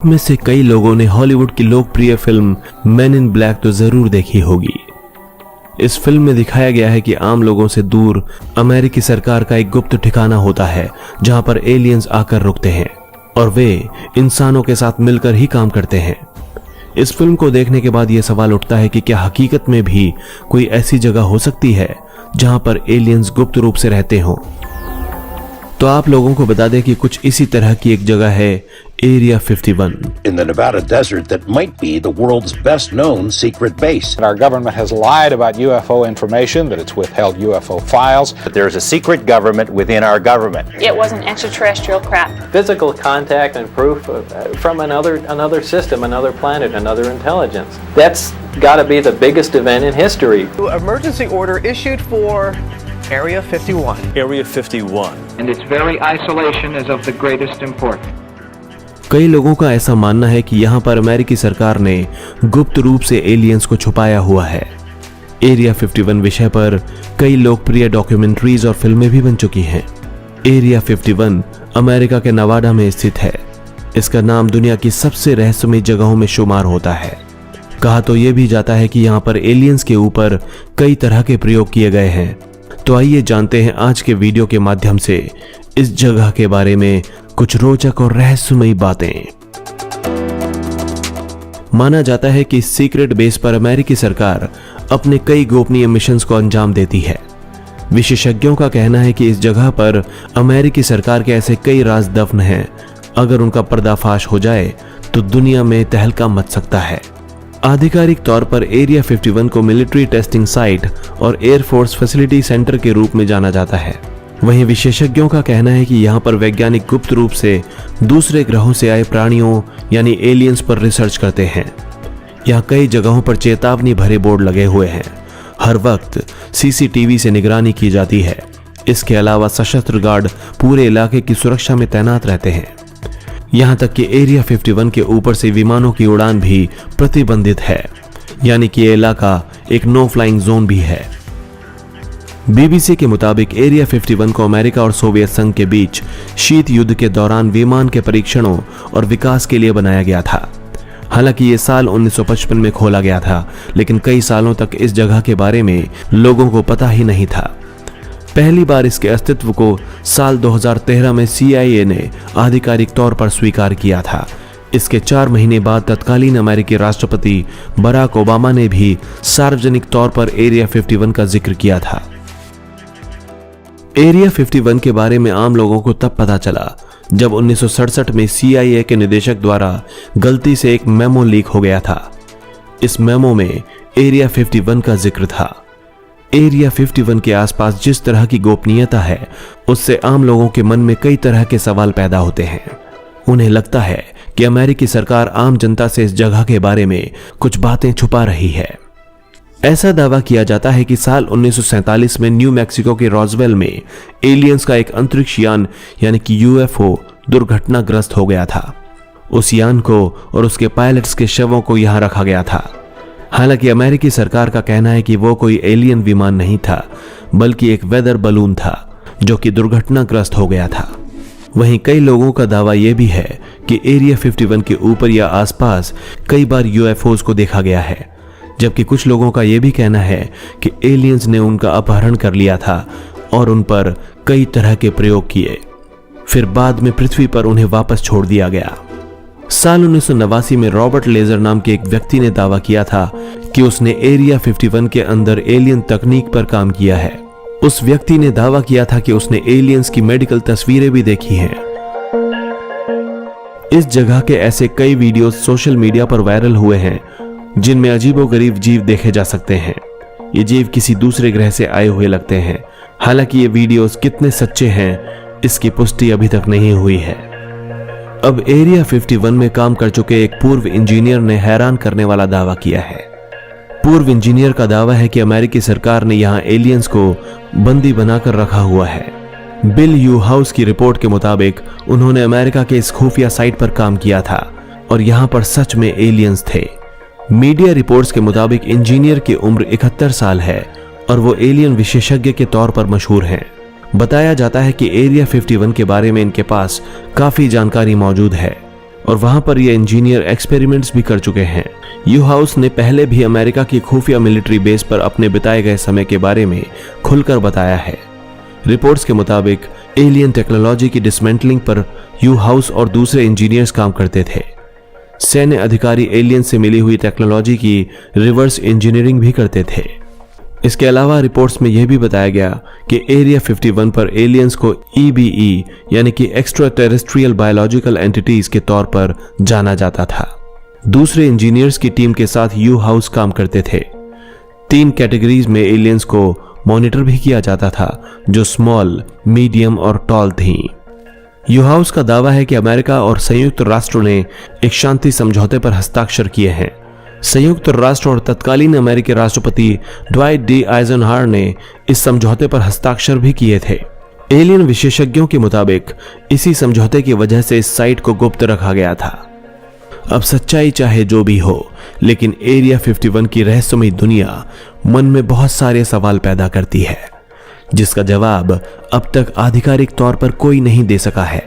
में से कई लोगों ने हॉलीवुड की लोकप्रिय फिल्म मैन इन ब्लैक तो जरूर देखी होगी। इस फिल्म में दिखाया गया है कि आम लोगों से दूर अमेरिकी सरकार का एक गुप्त ठिकाना होता है जहां पर एलियंस आकर रुकते हैं और वे इंसानों के साथ मिलकर ही काम करते हैं। इस फिल्म को देखने के बाद यह सवाल उठता है कि क्या हकीकत में भी कोई ऐसी जगह हो सकती है जहां पर एलियंस गुप्त रूप से रहते हों। तो आप लोगों को बता दें कि कुछ इसी तरह की एक जगह है area 51। In the Nevada desert that might be the world's best known secret base. Our government has lied about UFO information, that it's withheld UFO files. But there's a secret government within our government. It wasn't extraterrestrial crap. Physical contact and proof from another system, another planet, another intelligence. That's got to be the biggest event in history. Emergency order issued for Area 51. Area 51. And its very isolation is of the greatest importance. कई लोगों का ऐसा मानना है कि यहाँ पर अमेरिकी सरकार ने गुप्त रूप से एलियंस को छुपाया हुआ है। एरिया 51 विषय पर कई लोकप्रिय डॉक्यूमेंट्रीज और फिल्में भी बन चुकी हैं। एरिया 51 अमेरिका के नवाडा में स्थित है। इसका नाम दुनिया की सबसे रहस्यमयी जगहों में शुमार होता है। कहा तो यह भी जाता है कि यहाँ पर एलियंस के ऊपर कई तरह के प्रयोग किए गए हैं। तो आइए जानते हैं आज के वीडियो के माध्यम से इस जगह के बारे में कुछ रोचक और रहस्यमयी बातें। माना जाता है कि इस सीक्रेट बेस पर अमेरिकी सरकार अपने कई गोपनीय मिशंस को अंजाम देती है। विशेषज्ञों का कहना है कि इस जगह पर अमेरिकी सरकार के ऐसे कई राज दफन हैं, अगर उनका पर्दाफाश हो जाए तो दुनिया में तहलका मच सकता है। आधिकारिक तौर पर एरिया 51 को मिलिट्री टेस्टिंग साइट और एयरफोर्स फैसिलिटी सेंटर के रूप में जाना जाता है। वहीं विशेषज्ञों का कहना है कि यहाँ पर वैज्ञानिक गुप्त रूप से दूसरे ग्रहों से आए प्राणियों यानी एलियंस पर रिसर्च करते हैं। यहाँ कई जगहों पर चेतावनी भरे बोर्ड लगे हुए हैं। हर वक्त सीसीटीवी से निगरानी की जाती है। इसके अलावा सशस्त्र गार्ड पूरे इलाके की सुरक्षा में तैनात रहते हैं। यहाँ तक कि एरिया 51 के ऊपर से विमानों की उड़ान भी प्रतिबंधित है, यानी कि यह इलाका एक नो फ्लाइंग जोन भी है। बीबीसी के मुताबिक एरिया 51 को अमेरिका और सोवियत संघ के बीच शीत युद्ध के दौरान विमान के परीक्षणों और विकास के लिए बनाया गया था। हालांकि ये साल 1955 में खोला गया था, लेकिन कई सालों तक इस जगह के बारे में लोगों को पता ही नहीं था। पहली बार इसके अस्तित्व को साल 2013 में CIA ने आधिकारिक तौर पर स्वीकार किया था। इसके 4 महीने बाद तत्कालीन अमेरिकी राष्ट्रपति बराक ओबामा ने भी सार्वजनिक तौर पर एरिया 51 का जिक्र किया था। एरिया 51 के बारे में आम लोगों को तब पता चला जब 1967 में CIA के निदेशक द्वारा गलती से एक मेमो लीक हो गया था। इस मेमो में एरिया 51 का जिक्र था। एरिया 51 के आसपास जिस तरह की गोपनीयता है, उससे आम लोगों के मन में कई तरह के सवाल पैदा होते हैं। उन्हें लगता है कि अमेरिकी सरकार आम जनता से इस जगह के बारे में कुछ बातें छुपा रही है। ऐसा दावा किया जाता है कि साल 1947 में न्यू मैक्सिको के रॉजवेल में एलियंस का एक अंतरिक्ष यान यानी कि UFO दुर्घटनाग्रस्त हो गया था। उस यान को और उसके पायलट्स के शवों को यहां रखा गया था। हालांकि अमेरिकी सरकार का कहना है कि वो कोई एलियन विमान नहीं था, बल्कि एक वेदर बलून था जो कि दुर्घटनाग्रस्त हो गया था। वहीं कई लोगों का दावा यह भी है कि एरिया 51 के ऊपर या आसपास कई बार UFOs को देखा गया है, जबकि कुछ लोगों का यह भी कहना है कि एलियंस ने उनका अपहरण कर लिया था और उन पर कई तरह के प्रयोग किए, फिर बाद में पृथ्वी पर उन्हें वापस छोड़ दिया गया। साल 1989 में रॉबर्ट लेजर नाम के एक व्यक्ति ने दावा किया था कि उसने एरिया 51 के अंदर एलियन तकनीक पर काम किया है। उस व्यक्ति ने दावा किया था कि उसने एलियंस की मेडिकल तस्वीरें भी देखी हैं। इस जगह के ऐसे कई वीडियोस सोशल मीडिया पर वायरल हुए हैं जिनमें अजीबोगरीब जीव देखे जा सकते हैं। ये जीव किसी दूसरे ग्रह से आए हुए लगते हैं। हालांकि ये वीडियोस कितने सच्चे हैं, इसकी पुष्टि अभी तक नहीं हुई है। अब एरिया 51 में काम कर चुके एक पूर्व इंजीनियर ने हैरान करने वाला दावा किया है। पूर्व इंजीनियर का दावा है कि अमेरिकी सरकार ने यहां एलियंस को बंदी बनाकर रखा हुआ है। बिल यू हाउस की रिपोर्ट के मुताबिक उन्होंने अमेरिका के इस खुफिया साइट पर काम किया था और यहां पर सच में एलियंस थे। मीडिया रिपोर्ट्स के मुताबिक इंजीनियर की उम्र 71 साल है और वो एलियन विशेषज्ञ के तौर पर मशहूर हैं। बताया जाता है कि एरिया 51 के बारे में इनके पास काफी जानकारी मौजूद है और वहां पर ये इंजीनियर एक्सपेरिमेंट्स भी कर चुके हैं। यू हाउस ने पहले भी अमेरिका की खुफिया मिलिट्री बेस पर अपने बिताए गए समय के बारे में खुलकर बताया है। रिपोर्ट्स के मुताबिक एलियन टेक्नोलॉजी की डिसमेंटलिंग पर यू हाउस और दूसरे इंजीनियर्स काम करते थे। सैन्य अधिकारी एलियन से मिली हुई टेक्नोलॉजी की रिवर्स इंजीनियरिंग भी करते थे। इसके अलावा रिपोर्ट्स में यह भी बताया गया कि एरिया 51 पर एलियंस को EBE यानी कि एक्स्ट्रा टेरेस्ट्रियल बायोलॉजिकल एंटिटीज के तौर पर जाना जाता था। दूसरे इंजीनियर्स की टीम के साथ यू हाउस काम करते थे। 3 कैटेगरीज में एलियंस को मॉनिटर भी किया जाता था, जो स्मॉल, मीडियम और टॉल थीं। यू हाउस का दावा है कि अमेरिका और संयुक्त राष्ट्र ने एक शांति समझौते पर हस्ताक्षर किए हैं। संयुक्त राष्ट्र और तत्कालीन अमेरिकी राष्ट्रपति ड्वाइट डी आइजनहावर ने इस समझौते पर हस्ताक्षर भी किए थे। एलियन विशेषज्ञों के मुताबिक इसी समझौते की वजह से इस साइट को गुप्त रखा गया था। अब सच्चाई चाहे जो भी हो, लेकिन एरिया 51 की रहस्यमयी दुनिया मन में बहुत सारे सवाल पैदा करती है, जिसका जवाब अब तक आधिकारिक तौर पर कोई नहीं दे सका है।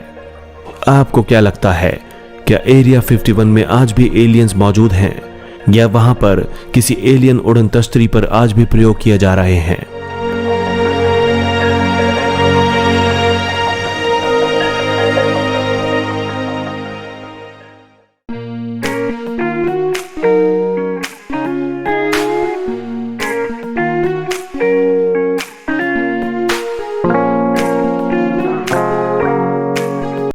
आपको क्या लगता है, क्या एरिया 51 में आज भी एलियंस मौजूद हैं, या वहां पर किसी एलियन उड़न तश्तरी पर आज भी प्रयोग किए जा रहे हैं?